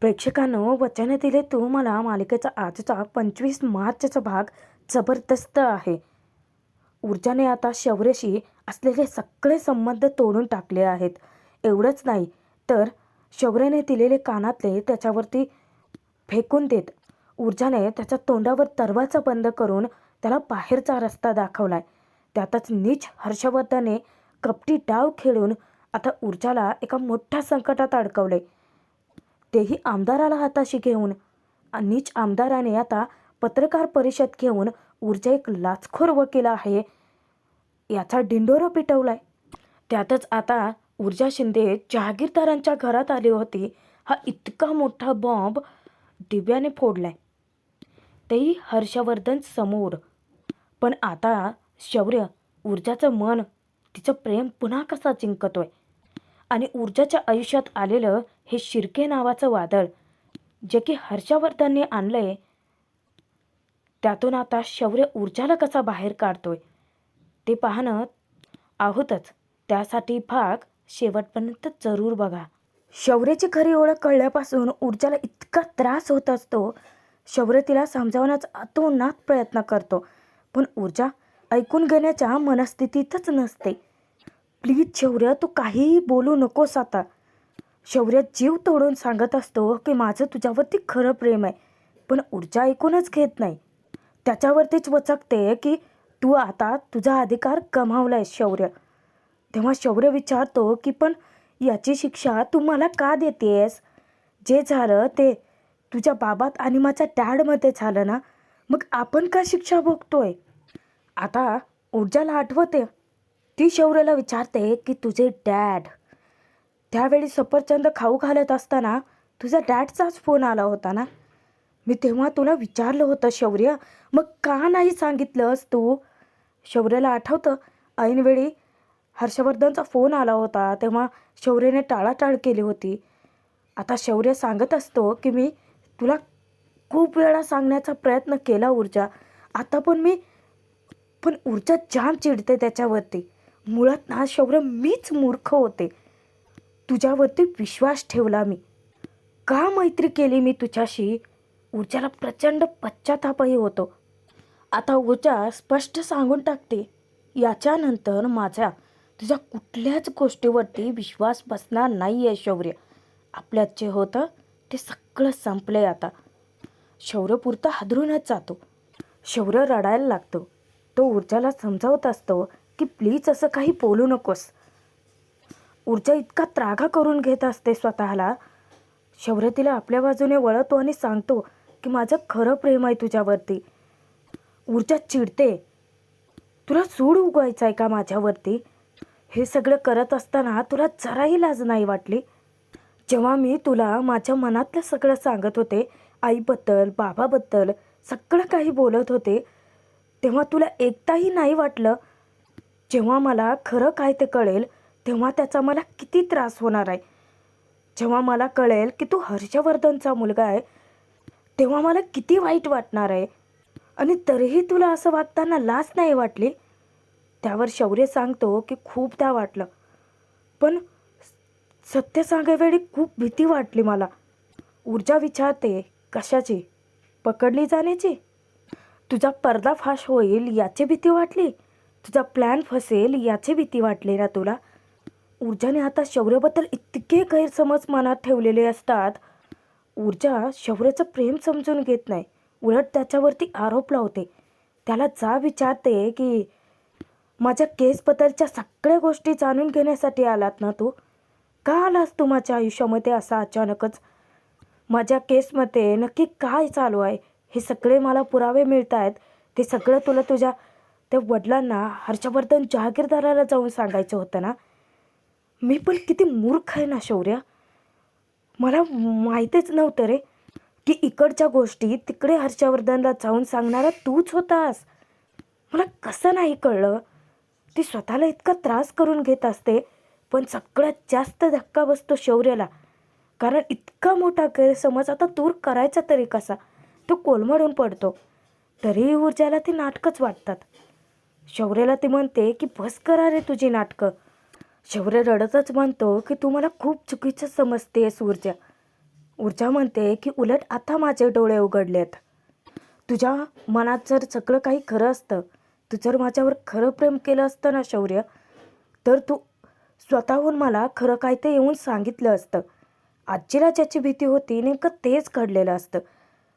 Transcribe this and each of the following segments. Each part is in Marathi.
प्रेक्षकांनो, वचन दिले तू मला मालिकेचा आजचा 25 मार्चचा भाग जबरदस्त आहे. ऊर्जाने आता शौर्यशी असलेले सगळे संबंध तोडून टाकले आहेत. एवढंच नाही तर शौर्याने दिलेले कानातले त्याच्यावरती फेकून देत ऊर्जाने त्याच्या तोंडावर दरवाजा बंद करून त्याला बाहेरचा रस्ता दाखवलाय. त्यातच नीच हर्षवर्धनने कपटी डाव खेळून आता ऊर्जाला एका मोठ्या संकटात अडकवले, तेही आमदाराला हाताशी घेऊन. नीच आमदाराने आता पत्रकार परिषद घेऊन ऊर्जा एक लाचखोर वकील आहे याचा डिंडोरा पिटवलाय. त्यातच आता ऊर्जा शिंदे जहागीरदारांच्या घरात आली होती. हा इतका मोठा बॉम्ब दिव्याने फोडलाय, तेही हर्षवर्धन समोर. पण आता शौर्य ऊर्जाचं मन, तिचं प्रेम पुन्हा कसा जिंकतोय. आणि ऊर्जाच्या आयुष्यात आलेलं हे शिर्के नावाचं वादळ जे की हर्षवर्धनने आणलंय, त्यातून आता शौर्य ऊर्जाला कसा बाहेर काढतोय ते पाहणं आहोतच. त्यासाठी भाग शेवटपर्यंत जरूर बघा. शौर्याची खरी ओळख कळल्यापासून ऊर्जाला इतका त्रास होत असतो. शौर्य तिला समजावण्याचा अतोनात प्रयत्न करतो, पण ऊर्जा ऐकून घेण्याच्या मनस्थितीतच नसते. प्लीज शौर्य, तू काहीही बोलू नकोस आता. शौर्य जीव तोडून सांगत असतो की माझं तुझ्यावरती खरं प्रेम आहे, पण ऊर्जा ऐकूनच घेत नाही. त्याच्यावरतीच वचकते की तू आता तुझा अधिकार गमावलाय शौर्य. तेव्हा शौर्य विचारतो की पण याची शिक्षा तू मला का देतेस? जे झालं ते तुझ्या बाबात आणि माझ्या डॅडमध्ये झालं ना, मग आपण का शिक्षा भोगतोय? आता ऊर्जाला आठवते. ती शौर्याला विचारते की तुझे डॅड त्यावेळी सफरचंद खाऊ घालत असताना तुझ्या डॅडचाच फोन आला होता ना. मी तेव्हा तुला विचारलं होतं शौर्य, मग का नाही सांगितलंस तू? शौर्याला आठवतं ऐनवेळी हर्षवर्धनचा फोन आला होता, तेव्हा शौर्याने टाळाटाळ केली होती. आता शौर्य सांगत असतो की मी तुला खूप वेळा सांगण्याचा प्रयत्न केला ऊर्जा, आता पण ऊर्जा जाम चिडते त्याच्यावरती. मुळात ना शौर्य, मीच मूर्ख होते. तुझ्यावरती विश्वास ठेवला मी. का मैत्री केली मी तुझ्याशी? ऊर्जाला प्रचंड पश्चातापही होतो. आता ऊर्जा स्पष्ट सांगून टाकते, याच्यानंतर माझा तुझ्या कुठल्याच गोष्टीवरती विश्वास बसणार नाही आहे शौर्य. आपल्यात जे होतं ते सगळं संपलंय आता. शौर्य पुरता हादरूनच जातो. शौर्य रडायला लागतो. तो ऊर्जाला समजावत असतो की प्लीज असं काही बोलू नकोस. ऊर्जा इतका त्रागा करून घेत असते स्वतःला. शौर्य तिला आपल्या बाजूने वळवतो आणि सांगतो की माझं खरं प्रेम आहे तुझ्यावरती. ऊर्जा चिडते. तुला सूड उगवायचं आहे का माझ्यावरती? हे सगळं करत असताना तुला जराही लाज नाही वाटली? जेव्हा मी तुला माझ्या मनातलं सगळं सांगत होते, आईबद्दल बाबाबद्दल सगळं काही बोलत होते, तेव्हा तुला एकदाही नाही वाटलं? जेव्हा मला खरं काय ते कळेल तेव्हा त्याचा मला किती त्रास होणार आहे. जेव्हा मला कळेल की तू हर्षवर्धनचा मुलगा आहे तेव्हा मला किती वाईट वाटणार आहे. आणि तरीही तुला असं वागताना लाज नाही वाटली? त्यावर शौर्य सांगतो की खूपदा वाटलं, पण सत्य सांगावेळी खूप भीती वाटली मला. ऊर्जा विचारते, कशाची? पकडली जाण्याची? तुझा पर्दाफाश होईल याची भीती वाटली? तुझा प्लॅन फसेल याची भीती वाटली ना तुला? ऊर्जाने आता शौर्याबद्दल इतके गैरसमज मनात ठेवलेले असतात. ऊर्जा शौर्याचं प्रेम समजून घेत नाही, उलट त्याच्यावरती आरोप लावते. त्याला जा विचारते की माझ्या केसबद्दलच्या सगळ्या गोष्टी जाणून घेण्यासाठी आलात ना तू? का आलास तू माझ्या आयुष्यामध्ये असा अचानकच? माझ्या केसमध्ये नक्की काय चालू आहे हे सगळे मला पुरावे मिळत आहेत. ते सगळं तुला तुझ्या त्या वडिलांना, हर्षवर्धन जहागीरदाराला जाऊन सांगायचं होतं ना. मी पण किती मूर्ख आहे ना शौर्य. मला माहीतच नव्हतं रे की इकडच्या गोष्टी तिकडे हर्षवर्धनला जाऊन सांगणारा तूच होतास. मला कसं नाही कळलं? ती स्वतःला इतका त्रास करून घेत असते, पण सगळ्यात जास्त धक्का बसतो शौर्याला. कारण इतका मोठा गैरसमज आता दूर करायचा तरी कसा? तो कोलमडून पडतो. तरीही ऊर्जाला ती नाटकंच वाटतात. शौर्याला ती म्हणते की बस करा रे तुझी नाटकं. शौर्य रडतच म्हणतो की तू मला खूप चुकीचं समजतेस ऊर्जा. ऊर्जा म्हणते की उलट आता माझे डोळे उघडलेत. तुझ्या मनात जर सगळं काही खरं असतं, तू जर माझ्यावर खरं प्रेम केलं असतं ना शौर्य, तर तू स्वतःहून मला खरं काय ते येऊन सांगितलं असतं. आजीला ज्याची भीती होती नेमकं तेच घडलेलं असतं.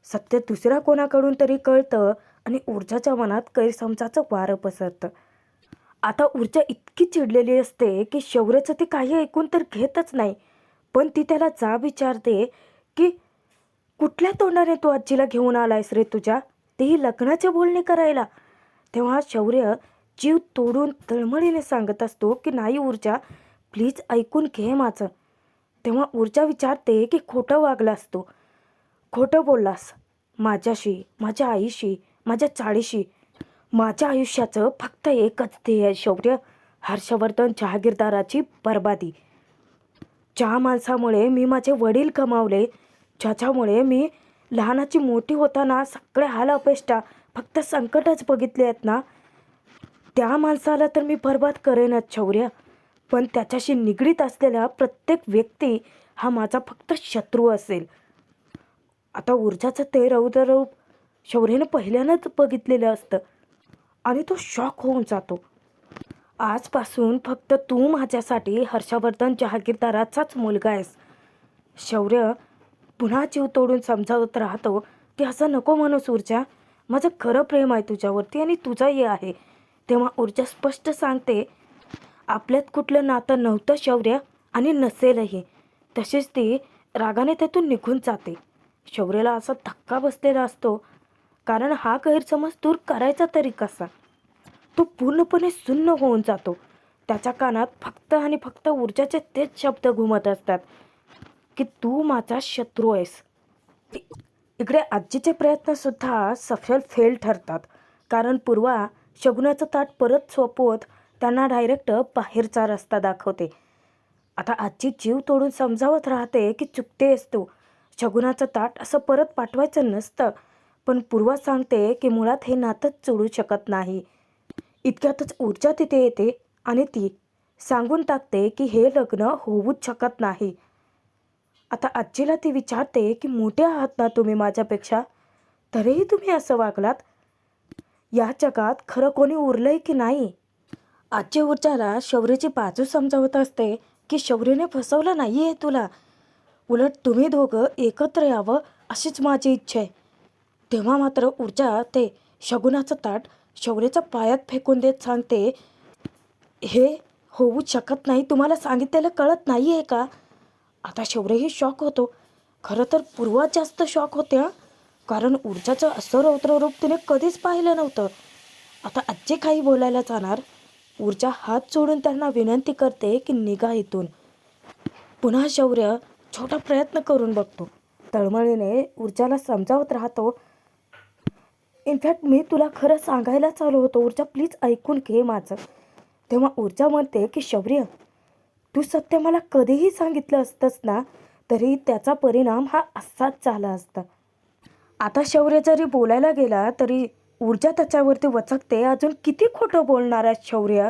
सत्य दुसऱ्या कोणाकडून तरी कळतं आणि ऊर्जाच्या मनात गैरसमजाचं वारं पसरतं. आता ऊर्जा इतकी चिडलेली असते की शौर्याचं ती काही ऐकून तर घेतच नाही. पण ती त्याला जाब विचारते की कुठल्या तोंडाने तू आजीला घेऊन आलायस रे तुझ्या, तेही लग्नाचे बोलणे करायला. तेव्हा शौर्य जीव तोडून तळमळीने सांगत असतो की नाही ऊर्जा, प्लीज ऐकून घे माझं. तेव्हा ऊर्जा विचारते की खोटं वागलास तू, खोटं बोललास माझ्याशी, माझ्या आईशी, माझ्या चाळीशी. माझ्या आयुष्याचं फक्त एकच ध्येय आहे शौर्य, हर्षवर्धन जहागीरदाराची बर्बादी. ज्या माणसामुळे मी माझे वडील गमावले, ज्याच्यामुळे मी लहानाची मोठी होताना सगळे हाल अपेष्टा फक्त संकटच बघितले आहेत ना, त्या माणसाला तर मी बर्बाद करेनच शौर्य. पण त्याच्याशी निगडीत असलेला प्रत्येक व्यक्ती हा माझा फक्त शत्रू असेल. आता ऊर्जाचं ते रौद्ररूप शौर्यानं पहिल्यानंच बघितलेलं असतं आणि तो शॉक होऊन जातो. आजपासून फक्त तू माझ्यासाठी हर्षवर्धन जहागीरदाराचाच मुलगा आहेस. शौर्य पुन्हा जीव तोडून समजावत राहतो की असं नको म्हणूस ऊर्जा, माझं खरं प्रेम आहे तुझ्यावरती आणि तुझंही आहे. तेव्हा ऊर्जा स्पष्ट सांगते आपल्यात कुठलं नातं नव्हतं शौर्य आणि नसेलही. तशीच ती रागाने त्यातून निघून जाते. शौर्याला असा धक्का बसलेला असतो, कारण हा गैरसमज दूर करायचा तरी कसा. तो पूर्णपणे सुन्न होऊन जातो. त्याच्या कानात फक्त आणि फक्त ऊर्जाचे तेच शब्द घुमत असतात की तू माझा शत्रू आहेस. इकडे आजीचे प्रयत्नसुद्धा सफल फेल ठरतात, कारण पूर्वा शकुनाचं ताट परत सोपवत त्यांना डायरेक्ट बाहेरचा रस्ता दाखवते. आता आजी जीव तोडून समजावत राहते की चुकतेस तू, शकुनाचं ताट असं परत पाठवायचं नसतं. पण पूर्वा सांगते की मुळात हे नातंच जोडू शकत नाही. इतक्यातच ऊर्जा तिथे येते आणि ती सांगून टाकते की हे लग्न होऊच शकत नाही. आता आजीला ती विचारते की मोठे आहात ना तुम्ही माझ्यापेक्षा, तरीही तुम्ही असं वागलात. या जगात खरं कोणी उरलंय की नाही. आजी ऊर्जाला शौर्याची बाजू समजावत असते की शौर्याने फसवलं नाही आहे तुला, उलट तुम्ही दोघं एकत्र यावं अशीच माझी इच्छा आहे. तेव्हा मात्र ऊर्जा ते शकुनाचं ताट शौर्याच्या पायात फेकून देत सांगते, हे होऊच शकत नाही, तुम्हाला सांगितलेलं कळत नाही आहे का. आता शौर्यही शॉक होतो. खरं तर पूर्वात जास्त शॉक होते हां, कारण ऊर्जाचं असं रौद्ररूप तिने कधीच पाहिलं नव्हतं. आता आजी काही बोलायला जाणार, ऊर्जा हात जोडून त्यांना विनंती करते की निघा इथून. पुन्हा शौर्य छोटा प्रयत्न करून बघतो. तळमळीने ऊर्जाला समजावत राहतो, इनफॅक्ट मी तुला खरं सांगायलाच आलो होतो ऊर्जा, प्लीज ऐकून घे माझं. तेव्हा ऊर्जा म्हणते की शौर्य, तू सत्य मला कधीही सांगितलं असतंस ना, तरी त्याचा परिणाम हा असाच झाला असता. आता शौर्य जरी बोलायला गेला तरी ऊर्जा त्याच्यावरती वचकते, अजून किती खोटं बोलणार आहेस शौर्य,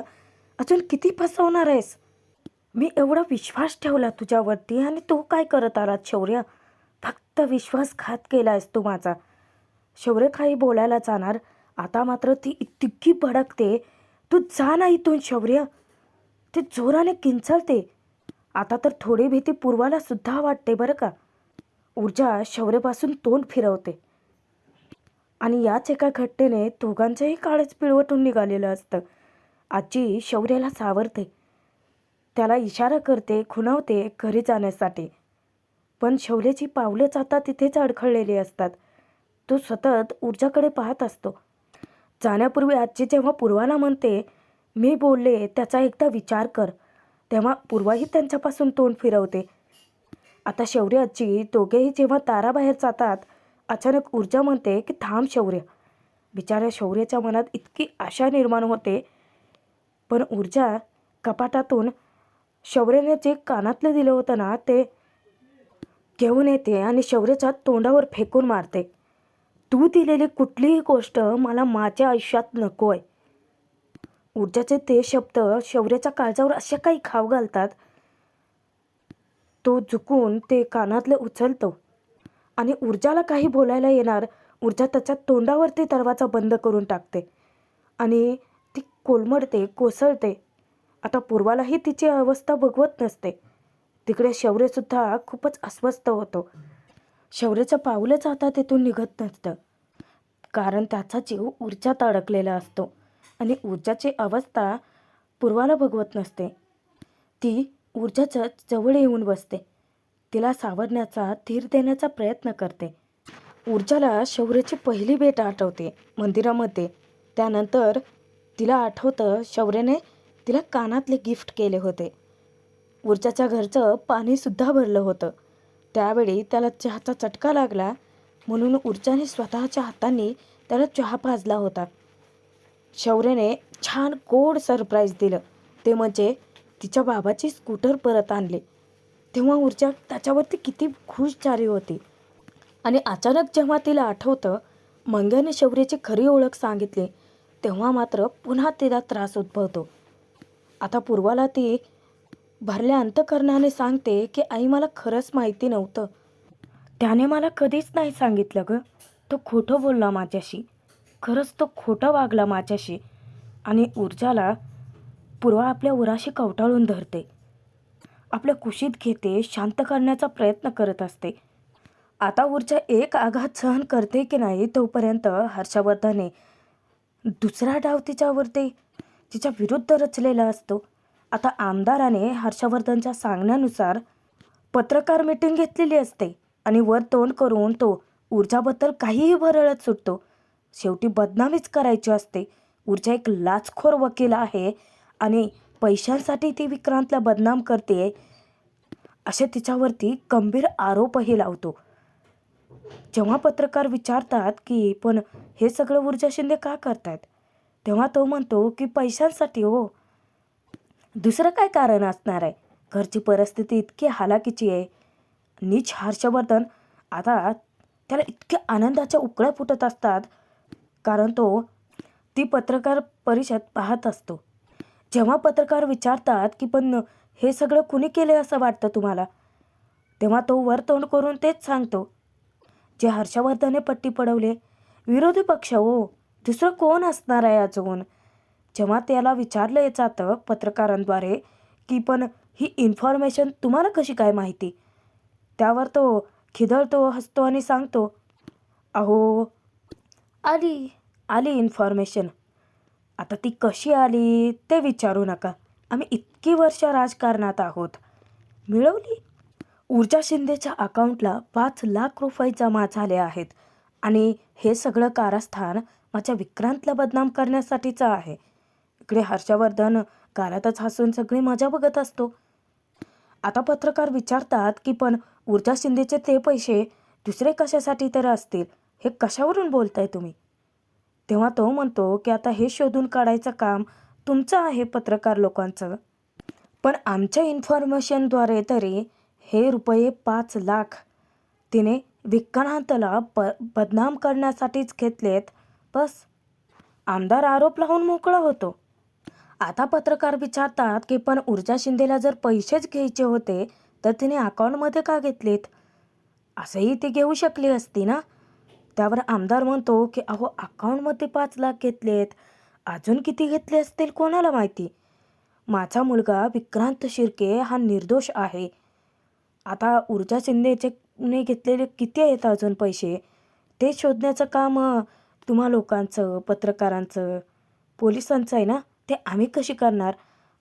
अजून किती फसवणार आहेस. मी एवढा विश्वास ठेवला तुझ्यावरती आणि तू काय करत आलात शौर्य, फक्त विश्वासघात केला आहेस तू माझा. शौर्य काही बोलायला जाणार, आता मात्र ती इतकी भडकते, तू जा ना इथून शौर्य. ते जोराने किंचाळते. आता तर थोडी भीती पूर्वाला सुद्धा वाटते बरं का. ऊर्जा शौर्यापासून तोंड फिरवते आणि याच एका घटनेने दोघांचंही काळच पिळवटून निघालेलं असतं. आजी शौर्याला सावरते, त्याला इशारा करते, खुणावते घरी जाण्यासाठी. पण शौर्याची पावलेच आता तिथेच अडखळलेली असतात. तो सतत ऊर्जाकडे पाहत असतो. जाण्यापूर्वी आजी जेव्हा पूर्वाला म्हणते, मी बोलले त्याचा एकदा विचार कर, तेव्हा पूर्वाही त्यांच्यापासून तोंड फिरवते. आता शौर्य आजी दोघेही जेव्हा दाराबाहेर जातात, अचानक ऊर्जा म्हणते की थांब शौर्य. बिचाऱ्या शौर्याच्या मनात इतकी आशा निर्माण होते, पण ऊर्जा कपाटातून शौर्याने जे कानातलं दिलं होतं ना ते घेऊन येते आणि शौर्याच्या तोंडावर फेकून मारते. तू दिलेली कुठलीही गोष्ट मला माझ्या आयुष्यात नको आहे. ऊर्जाचे ते शब्द शौर्याच्या काळजावर असे काही घाव घालतात तो झुकून ते कानातले उचलतो आणि ऊर्जाला काही बोलायला येणार, ऊर्जा त्याच्या तोंडावरती दरवाजा बंद करून टाकते आणि ती कोलमडते, कोसळते. आता पूर्वालाही तिची अवस्था बघवत नसते. तिकडे शौर्यसुद्धा खूपच अस्वस्थ होतो. शौर्यचं पाऊलच आता तिथून निघत नसतं, कारण त्याचा जीव ऊर्जात अडकलेला असतो आणि ऊर्जाची अवस्था पूर्वाला बघवत नसते. ती ऊर्जाच्या जवळ येऊन बसते. तिला सावरण्याचा, धीर देण्याचा प्रयत्न करते. ऊर्जाला शौर्याची पहिली भेट आठवते मंदिरामध्ये. त्यानंतर तिला आठवतं शौर्याने तिला कानातले गिफ्ट केले होते. ऊर्जाच्या घरचं पाणीसुद्धा भरलं होतं. त्यावेळी त्याला चहाचा चटका लागला म्हणून ऊर्जाने स्वतःच्या हातांनी त्याला चहा पाजला होता. शौर्याने छान गोड सरप्राईज दिलं, ते म्हणजे तिच्या बाबाची स्कूटर परत आणली. तेव्हा ऊर्जा त्याच्यावरती किती खुश झाली होती. आणि अचानक जेव्हा तिला आठवतं मंग्याने शौर्याची खरी ओळख सांगितली, तेव्हा मात्र पुन्हा तिला त्रास उद्भवतो. आता पूर्वाला ती भरल्या अंतःकरणाने सांगते की आई, मला खरंच माहिती नव्हतं. त्याने मला कधीच नाही सांगितलं गं. तो खोटं बोलला माझ्याशी. खरंच तो खोटं वागला माझ्याशी. आणि ऊर्जाला पूर्वा आपल्या उराशी कवटाळून धरते. आपल्या कुशीत घेते, शांत करण्याचा प्रयत्न करत असते. आता ऊर्जा एक आघात सहन करते की नाही, तोपर्यंत हर्षवर्धनने दुसरा डाव तिच्यावरती तिच्या विरुद्ध रचलेला असतो. आता आमदाराने हर्षवर्धनच्या सांगण्यानुसार पत्रकार मीटिंग घेतलेली असते आणि वर तोंड करून तो ऊर्जाबद्दल काहीही भरळत सुटतो. शेवटी बदनामीच करायची असते. ऊर्जा एक लाचखोर वकील आहे आणि पैशांसाठी ती विक्रांतला बदनाम करते, असे तिच्यावरती गंभीर आरोपही लावतो. जेव्हा पत्रकार विचारतात की पण हे सगळं ऊर्जा शिंदे का करतायत, तेव्हा तो म्हणतो की पैशांसाठी हो, दुसरं काय कारण असणार आहे. घरची परिस्थिती इतकी हालाकीची आहे. नीच हर्षवर्धन आता त्याला इतक्या आनंदाच्या उकळ्या फुटत असतात, कारण तो ती पत्रकार परिषद पाहत असतो. जेव्हा पत्रकार विचारतात की पण हे सगळं कुणी केले असं वाटतं तुम्हाला, तेव्हा तो वर तोंड करून तेच सांगतो, जे हर्षवर्धनने पट्टी पडवले, विरोधी पक्ष हो, दुसरं कोण असणार आहे अजून. जेव्हा त्याला विचारलं जातं पत्रकारांद्वारे की पण ही इन्फॉर्मेशन तुम्हाला कशी काय माहिती, त्यावर तो खिदळतो, हसतो आणि सांगतो, अहो आली आली इन्फॉर्मेशन. आता ती कशी आली ते विचारू नका. आम्ही इतकी वर्ष राजकारणात आहोत. मिळवली. ऊर्जा शिंदेच्या अकाउंटला 5 लाख रुपये जमा झाले आहेत आणि हे सगळं कारस्थान माझ्या विक्रांतला बदनाम करण्यासाठीचं आहे. इकडे हर्षवर्धन गालातच हसून सगळी मजा बघत असतो. आता पत्रकार विचारतात की पण ऊर्जा शिंदेचे ते पैसे दुसरे कशासाठी तर असतील, हे कशावरून बोलताय तुम्ही. तेव्हा तो म्हणतो की आता हे शोधून काढायचं काम तुमचं आहे पत्रकार लोकांचं, पण आमच्या इन्फॉर्मेशनद्वारे तरी हे रुपये 5 लाख तिने विक्रांतला बदनाम करण्यासाठीच घेतलेत. बस. आमदार आरोप लावून मोकळा होतो. आता पत्रकार विचारतात की पण ऊर्जा शिंदेला जर पैसेच घ्यायचे होते तर तिने अकाउंटमध्ये का घेतलेत, असंही ती घेऊ शकली असती ना. त्यावर आमदार म्हणतो की अहो, अकाउंटमध्ये 5 लाख घेतलेत, अजून किती घेतले असतील कोणाला माहिती. माझा मुलगा विक्रांत शिर्के हा निर्दोष आहे. आता ऊर्जा शिंदेचे ने घेतलेले किती आहेत अजून पैसे, ते शोधण्याचं काम तुम्हा लोकांचं, पत्रकारांचं, पोलिसांचं आहे ना. ते आम्ही कशी करणार.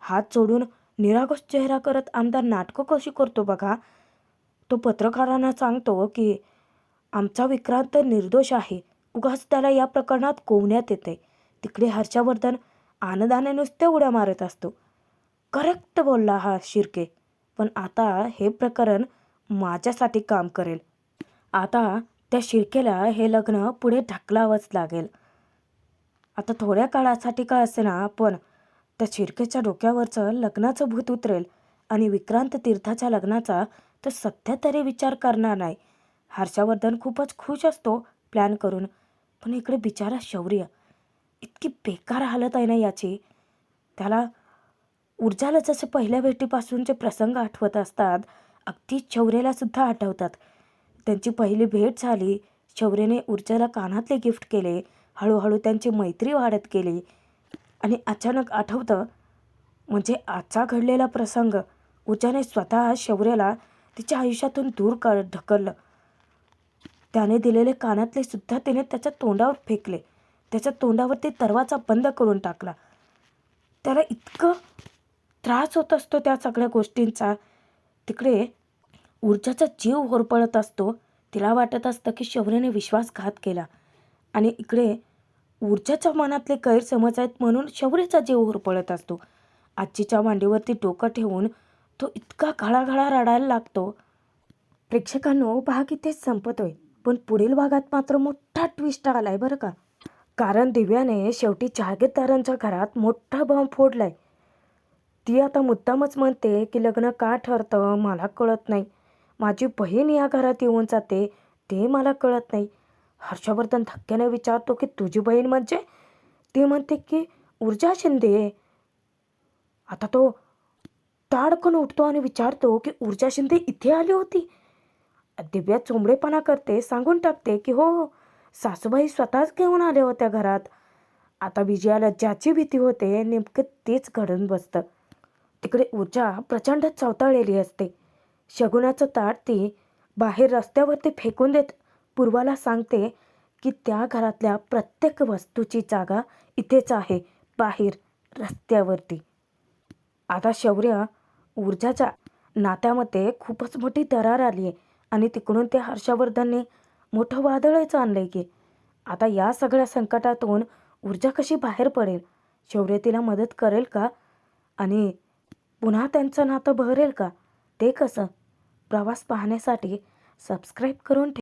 हात जोडून निरागस चेहरा करत आमदार नाटकं कशी करतो बघा. तो पत्रकारांना सांगतो की आमचा विक्रांत निर्दोष आहे, उगाच त्याला या प्रकरणात कोवण्यात येते. तिकडे हर्षवर्धन आनंदाने नुसते उड्या मारत असतो. करेक्ट बोलला हा शिर्के, पण आता हे प्रकरण माझ्यासाठी काम करेल. आता त्या शिर्केला हे लग्न पुढे ढकलावंच लागेल. आता थोड्या काळासाठी का असेना, पण त्या शिर्केच्या डोक्यावरचं लग्नाचं भूत उतरेल आणि विक्रांत तीर्थाच्या लग्नाचा तर सध्या तरी विचार करणार नाही. हर्षवर्धन खूपच खुश असतो प्लॅन करून, पण इकडे बिचारा शौर्य, इतकी बेकार हालत आहे ना याची. त्याला ऊर्जाला जसे पहिल्या भेटीपासूनचे प्रसंग आठवत असतात, अगदी शौर्याला सुद्धा आठवतात. त्यांची पहिली भेट झाली. शौर्याने ऊर्जाला कानातले गिफ्ट केले. हळूहळू त्यांची मैत्री वाढत गेली आणि अचानक आठवतं म्हणजे आजचा घडलेला प्रसंग. ऊर्जाने स्वतः शौर्याला तिच्या आयुष्यातून दूर ढकललं. त्याने दिलेले कानातले सुद्धा तिने त्याच्या तोंडावर फेकले. त्याच्या तोंडावरती दरवाजा बंद करून टाकला. त्याला इतकं त्रास होत असतो त्या सगळ्या गोष्टींचा. तिकडे ऊर्जाचा जीव होरपळत असतो. तिला वाटत असतं की शौर्याने विश्वासघात केला आणि इकडे ऊर्जाच्या मनातले गैरसमज आहेत म्हणून शौर्याचा जीव होरपळत असतो. आजीच्या मांडीवरती डोकं ठेवून तो इतका घळाघळा रडायला लागतो. प्रेक्षकांनो, भाग इथेच संपतोय, पण पुढील भागात मात्र मोठा ट्विस्ट आलाय बरं का. कारण दिव्याने शेवटी जहागीरदारांच्या घरात मोठा बॉम्ब फोडलाय. ती आता मुद्दामच म्हणते की लग्न का ठरतं मला कळत नाही. माझी बहीण या घरात येऊन जाते ते मला कळत नाही. हर्षवर्धन धक्क्याने विचारतो की तुझी बहीण म्हणजे? ती म्हणते की ऊर्जा शिंदे. आता तो ताडकन उठतो आणि विचारतो की ऊर्जा शिंदे इथे आली होती? दिव्या चोंबडेपणा करते, सांगून टाकते की हो, सासूबाई स्वतःच घेऊन आल्या होत्या घरात. आता विजयाला ज्याची भीती होते नेमकं तेच घडून बसतं. तिकडे ऊर्जा प्रचंड चवताळलेली असते. शगुनाचं ताट ती बाहेर रस्त्यावरती फेकून देत पूर्वाला सांगते की त्या घरातल्या प्रत्येक वस्तूची जागा इथेच आहे, बाहेर रस्त्यावरती. आता शौर्य ऊर्जाच्या नात्यामध्ये खूपच मोठी दरार आली आहे आणि तिकडून त्या हर्षवर्धनने मोठं वादळच आणलंय की. आता या सगळ्या संकटातून ऊर्जा कशी बाहेर पडेल? शौर्य तिला मदत करेल का? आणि पुन्हा त्यांचं नातं बहरेल का? ते कसं? प्रवास पाहण्यासाठी सबस्क्राईब करून